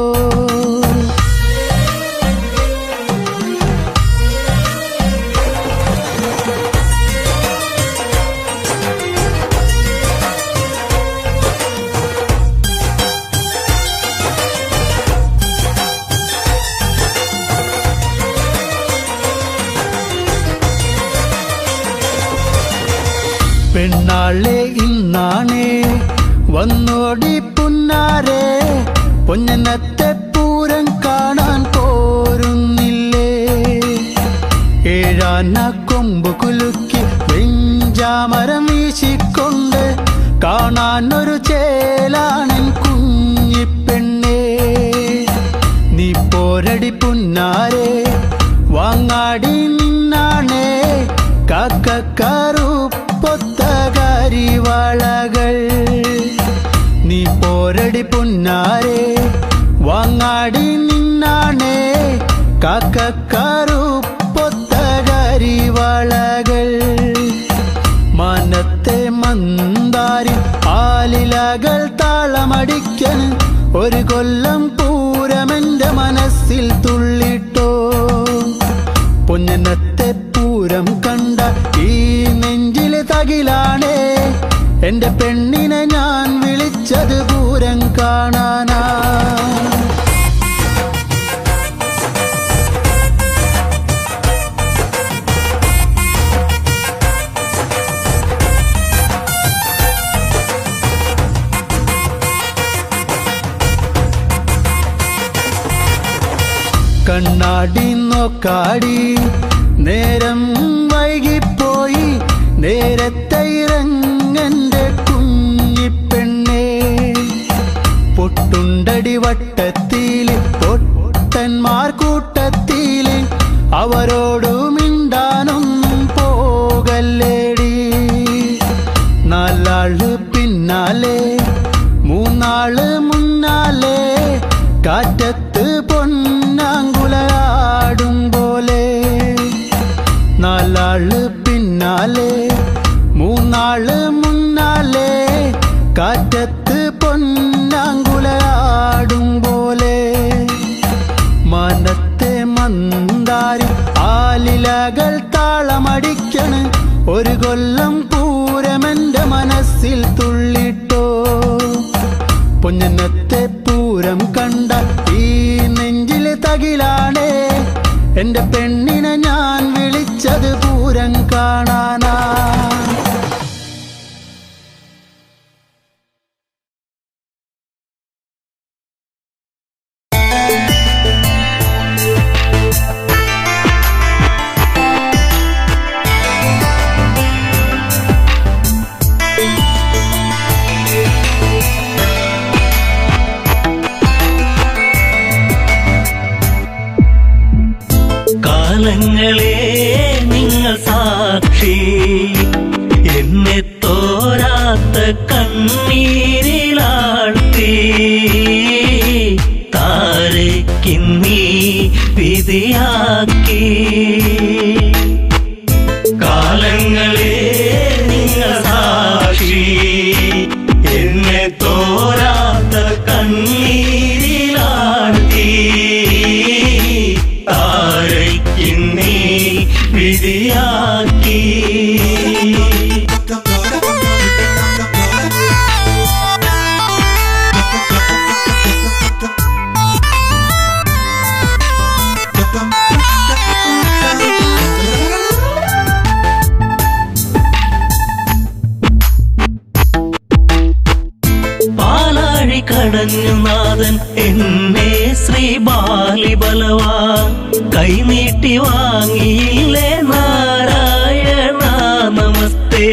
പെണ്ണാളെ ഇന്നാണേ വന്നോടി പുന്നാരെ പൊന്നനത്തെ പൂരം കാണാൻ പോരുന്നില്ലേ ഏഴാന കൊമ്പ് കുലുക്കി പഞ്ചാമരം വീശിക്കൊണ്ട് കാണാൻ ഒരു ചേലാണൻ കുഞ്ഞിപ്പെണ്ണേ. നീ പോരടി പുന്നാരെ വാങ്ങാടി നിന്നാണേ കാക്കക്കറുപ്പൊത്ത കരിവാളകൾ. നീ പോരടി പുന്നാരെ വാങ്ങാടി നിന്നാണേ കാക്കക്കറുപ്പൊത്ത കരിവാളകൾ. മനത്തെ മന്ദാരി ആലിലകൾ താളമടിക്കൻ ഒരു കൊല്ലം പൂരമെന്റെ മനസ്സിൽ തുള്ളിട്ടോ. പൊന്നത്തെ പൂരം കണ്ട ഈ നെഞ്ചിലെ തകിലാണേ എന്റെ പെണ്ണിനെ ഞാൻ വിളിച്ചത് പൂരം കാണാനാ. കണ്ണാടി നോക്കാടി നേരം വൈകിപ്പോയി നേരത്തെ ഇറങ്ങന്റെ കുഞ്ഞിപ്പെണ്ണേ. പൊട്ടുണ്ടടി വട്ടത്തില് പൊട്ടന്മാർ കൂട്ടത്തില് അവരോടു മിണ്ടാനൊന്നും പോകല്ലേടി. നാലാള് പിന്നാലെ മൂന്നാള് മുന്നാലെ കാറ്റത്ത് പൊന്നാങ്കുലയാടും പോലെ. നാലാള് പിന്നാലെ മൂന്നാള് മുന്നാലെ കാറ്റത്ത് പൊന്നാങ്കുലയാടും പോലെ. മനത്തെ മന്ദാരി ആലിലകൾ താളമടിക്കണ് ഒരു കൊല്ലം പൂരമെന്റെ മനസ്സിൽ തുള്ളിട്ടോ. പൊന്നത്തെ പൂരം കണ്ട ഈ നെഞ്ചിലെ തകിലാണേ എന്റെ പെണ്ണിനെ ഞാൻ വിളിച്ചത് പൂരം കാണാനാ.
കാലങ്ങളെ നിങ്ങൾ സാക്ഷി എന്നെ തോരാത്ത കണ്ണീരിലാഴ്ത്തി താരയ്ക്കിന്നീ വിധിയാക്കി. കാലങ്ങളെ നിങ്ങൾ സാക്ഷി എന്നെ തോരാത്ത കണ്ണീരിലാഴ്ത്തി താരയ്ക്കിന്നീ വിധിയാക്കി. പാലാഴി കടഞ്ഞു നാഥൻ എന്നെ ശ്രീ ബാലിബലവാ കൈനീട്ടി വാങ്ങിയില്ലേ നാരായണ നമസ്തേ.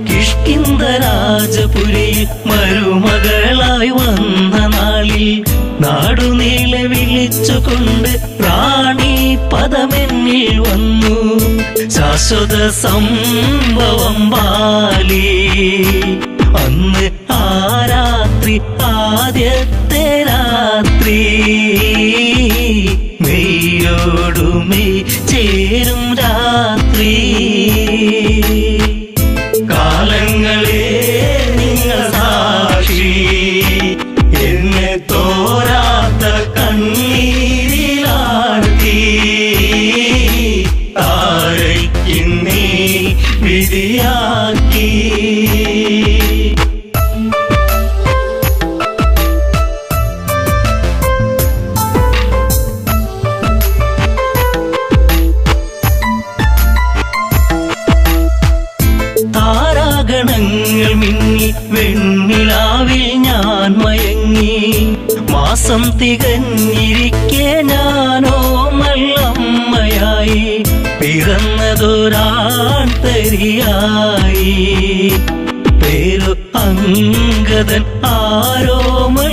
കിഷ്കിന്ധരാജപുരിയിൽ മരുമകളായി വന്ന നാളിൽ നാടുനീളെ വിളിച്ചുകൊണ്ട് റാണി പദമെന്നിൽ വന്നു. ശാശ്വത സംഭവം ബാലി അന്ന് ആ രാത്രി ആദ്യത്തെ രാത്രി മെയ്യോടുമെയ് ചേരും രാത്രി. കാലങ്ങളെ നിങ്ങൾ സാക്ഷി എന്നെ തോരാത്ത കണ്ണീരിലാഴ്ത്തി താരയ്ക്കിന്നീ വിധിയാക്കി. താരാഗണങ്ങൾ മിന്നി വെണ്ണിലാവിൽ ഞാൻ മയങ്ങി. മാസം തികഞ്ഞിരിക്കെ ഞാനോ നല്ലമ്മയായി പിറന്നതൊരാൺതരി സുന്ദരിയായി പേരു അങ്കദൻ ആരോമല്ലുണ്ണി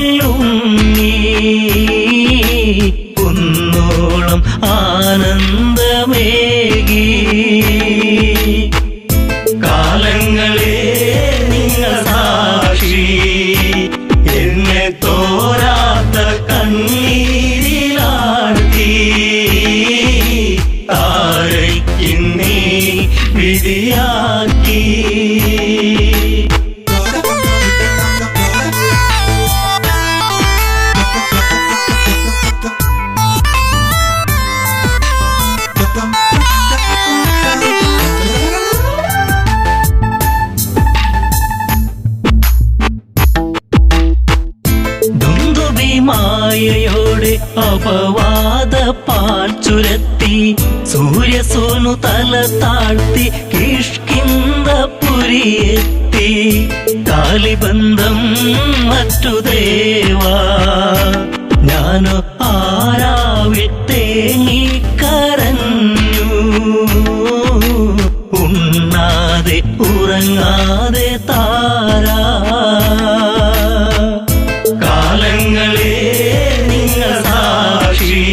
കുന്നോളം ആനന്ദമേകി കാലങ്ങളെ നിങ്ങൾ സാക്ഷി എന്നെ തോരാത്ത കണ്ണീരിലാഴ്ത്തി താരയ്ക്കിന്നീ വിധിയാക്കി മായയോടെ അപവാദ പാൽ ചുരത്തി സൂര്യസോനു തല താഴ്ത്തി കിഷ്കിന്ധപുരിയെത്തി കാലിബന്ധം മറ്റു ദേവാ ഞാനോ ആരാവിൽ തേങ്ങിക്കരഞ്ഞു ഉണ്ണാതെ ഉറങ്ങാതെ താരാ കാലങ്ങളെ നിങ്ങൾ സാക്ഷി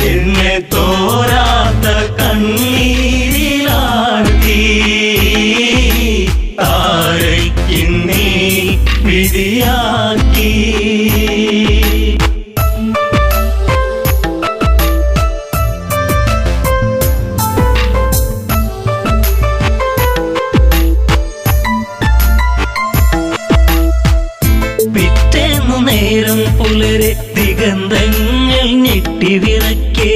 എന്നെ തോരാത്ത കണ്ണീരിലാഴ്ത്തി താരയ്ക്കിന്നീ വിധിയാക്കി നേരം പുലരെ ദിഗന്ധങ്ങൾ ഞെട്ടിവിറക്കെ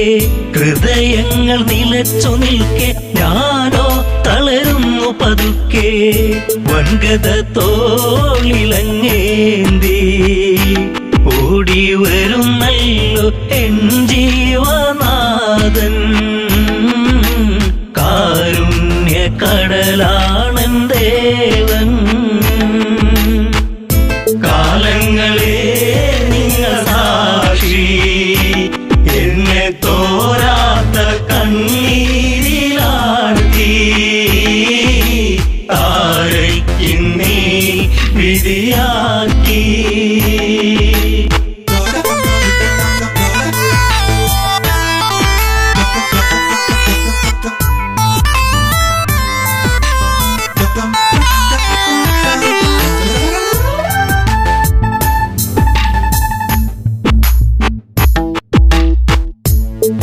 ഹൃദയങ്ങൾ നിലച്ചു നിൽക്കെ ഞാനോ തളരുന്നു പതുക്കെ വൻഗത തോളിലങ്ങേന്തി ഓടി വരുന്നല്ലോ എൻ ജീവനാഥൻ കാരുണ്യ കടലാണൻ ദേവൻ കാലങ്ങളെ നിങ്ങൾ സാക്ഷി എന്നെ തോരാത്ത കണ്ണീരിലാഴ്ത്തി താരയ്ക്കിന്നീ വിധിയാക്കി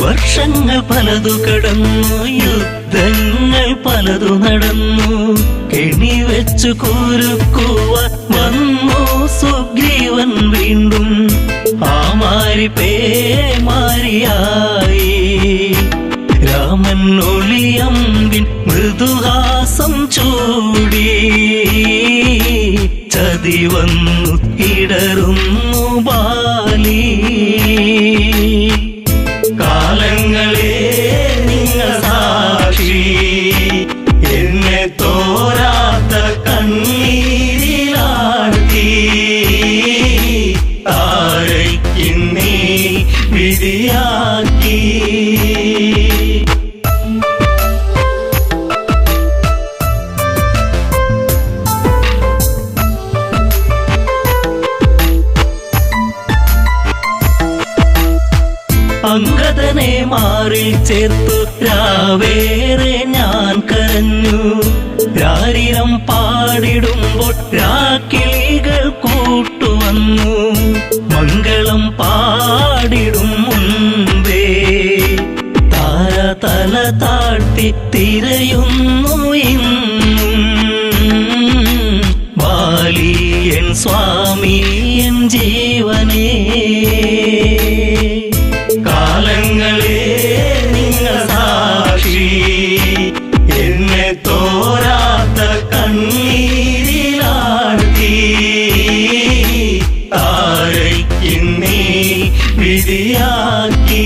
വർഷങ്ങൾ പലതു കടന്നു യുദ്ധങ്ങൾ പലതു നടന്നു കെണിവെച്ചു കുരുക്കുവാൻ വന്നു സുഗ്രീവൻ വീണ്ടും ആ മാരി പേമാരിയായി രാമൻ ഒളിയമ്പിൻ മൃദുഹാസം ചൂടി ചതി വന്നു ഇടറുന്നു ബാലി കാലങ്ങളെ നിങ്ങൾ സാക്ഷി എന്നെ തോരാത്ത കണ്ണീരിലാഴ്ത്തി താരയ്ക്കിന്നീ വിധിയാക്കി അങ്കദനെ മാറിൽ ചേർത്തു രാവേറെ ഞാൻ കരഞ്ഞു രാരിരം പാടിടുമ്പോൾ രാക്കിളികൾ കൂട്ടുവന്നു മംഗളം പാടിടും മുൻപേ താര തല താഴ്ത്തി തിരയുന്നു ഇന്നും ബാലിയൻ സ്വാമിയൻ ജീവനേ കാലങ്ങളെ നിങ്ങൾ സാക്ഷി എന്നെ തോരാത്ത കണ്ണീരിലാഴ്ത്തി താരയ്ക്കിന്നീ വിധിയാക്കി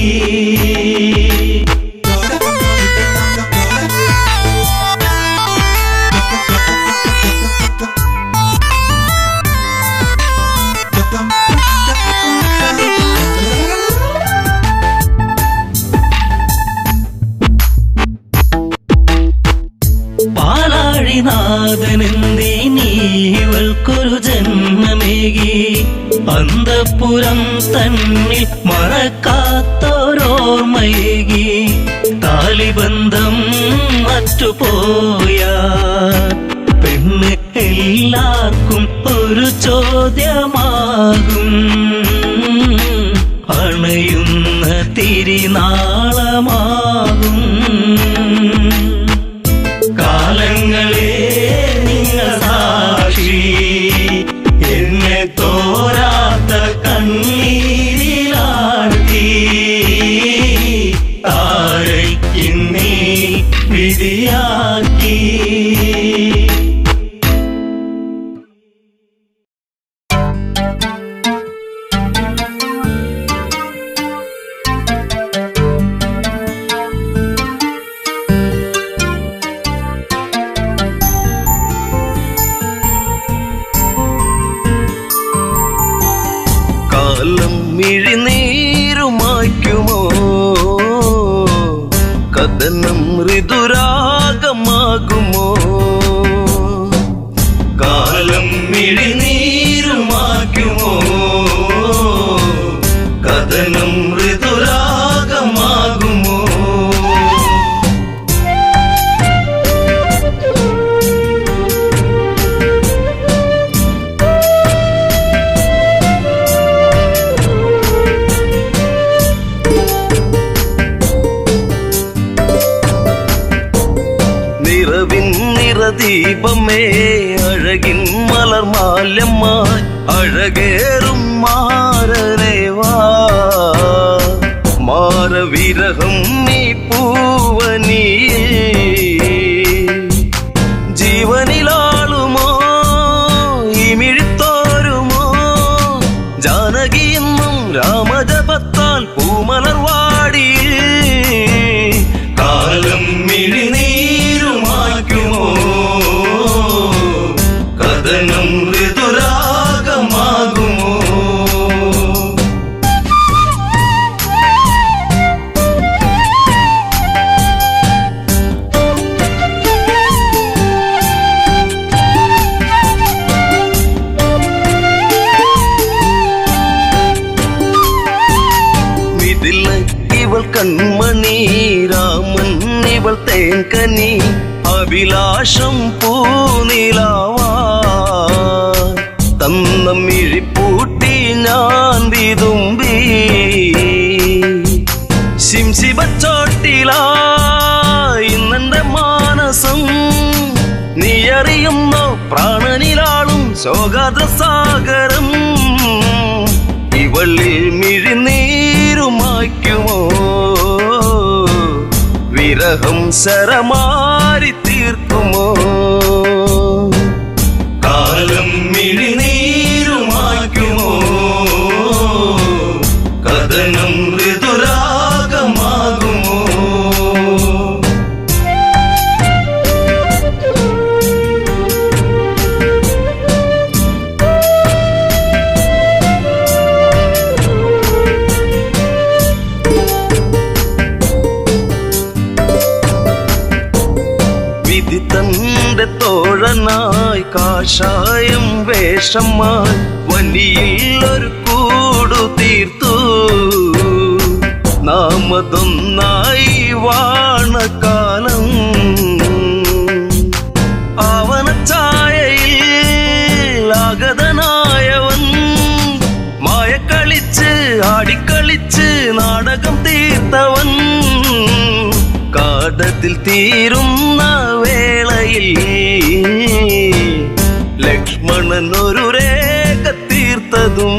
ഞങ്ങൾക്കൊരു ജന്മമേകി അന്തഃപുരം തന്നിൽ മറക്കാത്തോരോർമ്മയേകി താലിബന്ധം മറ്റുപോയ പെണ്ണ് എല്ലാവർക്കും ഒരു ചോദ്യമാകും അണയുന്ന തിരിനാളമാകും കാലങ്ങളെ നിങ്ങൾ സാക്ഷി എന്നെ തോരാത്ത കണ്ണീരിലാഴ്ത്തി താരയ്ക്കിന്നീ വിധിയാക്കി
മിഴിനീരുമായ്ക്കുമോ കഥനം ഋതുരാഗമാകുമോ
കാലം മിഴിനീരുമാക്കുമോ കഥനം ഋതുരാഗമാകുമോ
ദീപമേ അഴകിൻ മലർമാല്യമായി അഴകേറും മാരരേവാ മാരവിരഹം നീ പൂവനിയേ ജീവനിലാളുമോ ഇമിഴിത്തോരുമോ ജാനകിയെന്നും രാമജപത്താൽ പൂമലർവാടി
കാലം മിഴിനീരുമാക്കുമോ കഥനം ഋതുരാഗമാകുമോ
ഇവൾ കൺമണി രാമൻ ഇവൾ തേൻകനി അഭിലാഷം പൂനിലാവാ തന്നമിഴിപ്പൂട്ടി ഞാൻ വിതുമ്പി ശിംശിബച്ചോട്ടിലായിന്നെന്റെ മാനസം നീ അറിയുന്നോ പ്രാണനിലാളും ശോകാദ്രസാഗരം ഇവളിൽ മിഴിനീരുമായ്ക്കുമോ വിരഹം ശരമാരി തീർക്കുമോ
കാലം മിഴിനീരുമാക്കുമോ കഥനം ഋതുരാഗമാകുമോ
വിധി തന്റെ തോഴനായി കാഷായം വേഷമായി വണ്ടിയിൽ ഒരു കൂടു തീർത്തു നാമതൊന്നായി വാണകാലം ആവനച്ചായയിൽ ആഗതനായവൻ മായക്കളിച്ച് ആടിക്കളിച്ച് നാടകം തീർത്തവൻ കാടത്തിൽ തീരുന്ന വേളയിൽ ലക്ഷ്മണൻ ഒരു രേഖ തീർത്തതും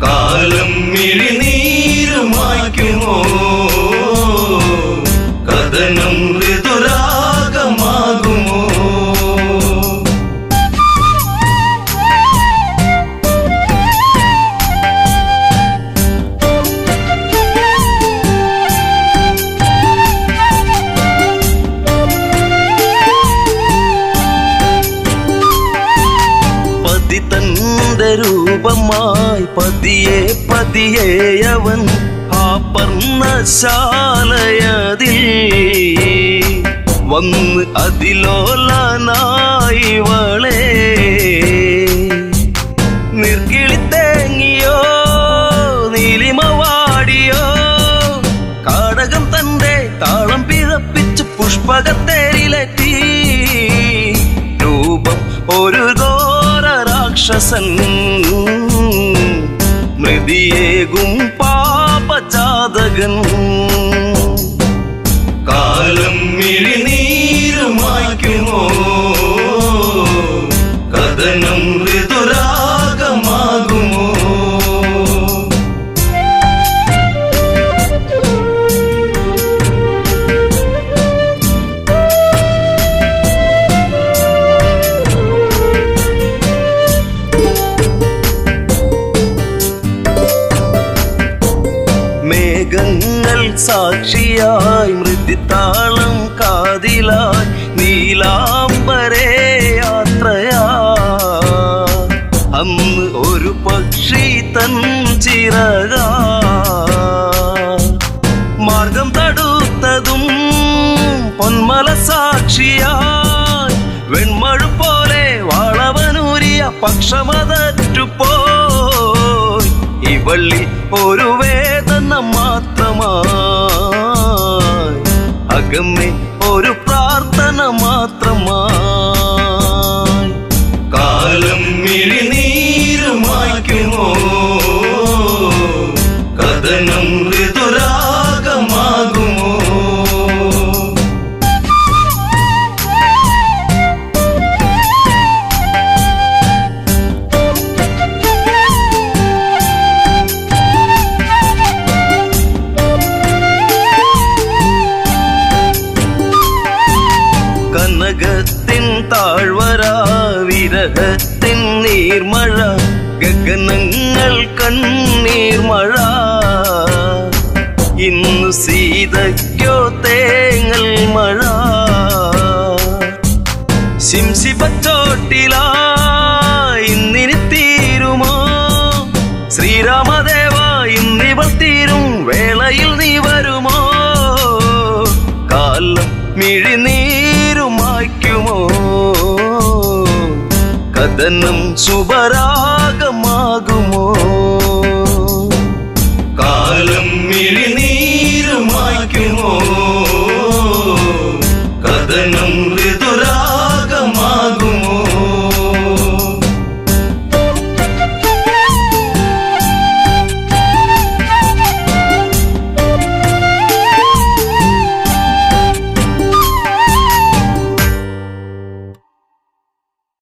കാലം മിഴിനീരുമാക്കുമോ കഥനം ഋതുരാഗമാകുമോ
രൂപമായി പതിയെ പതിയെ അവൻ ആ പർണശാലയതിൽ വന്ന് അതിലോലനായിവളെ നിർക്കിളിത്തേങ്ങിയോ നീലിമവാടിയോ കാടകം തന്റെ താളം പിഴപ്പിച്ച് പുഷ്പകത്തേരിലെത്തി രൂപം ഒരു ഘോര രാക്ഷസൻ മൃതിയേകും പാപജാതകൻ
കാലം മിഴിനീരുമായ്ക്കുമോ കഥനം ഋതുരാഗമാകുമോ
മേഘങ്ങൾ സാക്ഷിയായി മൃദുതാളം കാതിലായി നീലാംബരേ യാത്രയാ അന്ന് ഒരു പക്ഷി തൻ ചിറക മാർഗം തടുത്തതും പൊന്മല സാക്ഷിയായി വെൺമഴ പോലെ വളവനൂരിയ പക്ഷമതറ്റുപോയി ഇവള്ളി ഒരു വേദന മാത്രമായി അകമ്മേ ഒരു പ്രാർത്ഥന മാത്രമായി
കാലം മിഴിനീരുമായ്ക്കുമോ കഥനം ഋതുരാഗമാകുമോ
കനകത്തിൻ താഴ്വര വിരഹത്തിൻ നീർമഴ ഗഗനങ്ങൾ കണ്ണീർമഴ ഇന്നു സീതയ്ക്കോ തേങ്ങൽ മഴ ശിംശിപ്പച്ചോട്ടിലായി ഇന്നിനി തീരുമോ ശ്രീരാമദേവ ഇന്നിവൾ തീരും വേളയിൽ നീ വരുമോ കാലം മിഴിനീരുമായ്ക്കുമോ കഥനം ശുഭരാഗമാകുമോ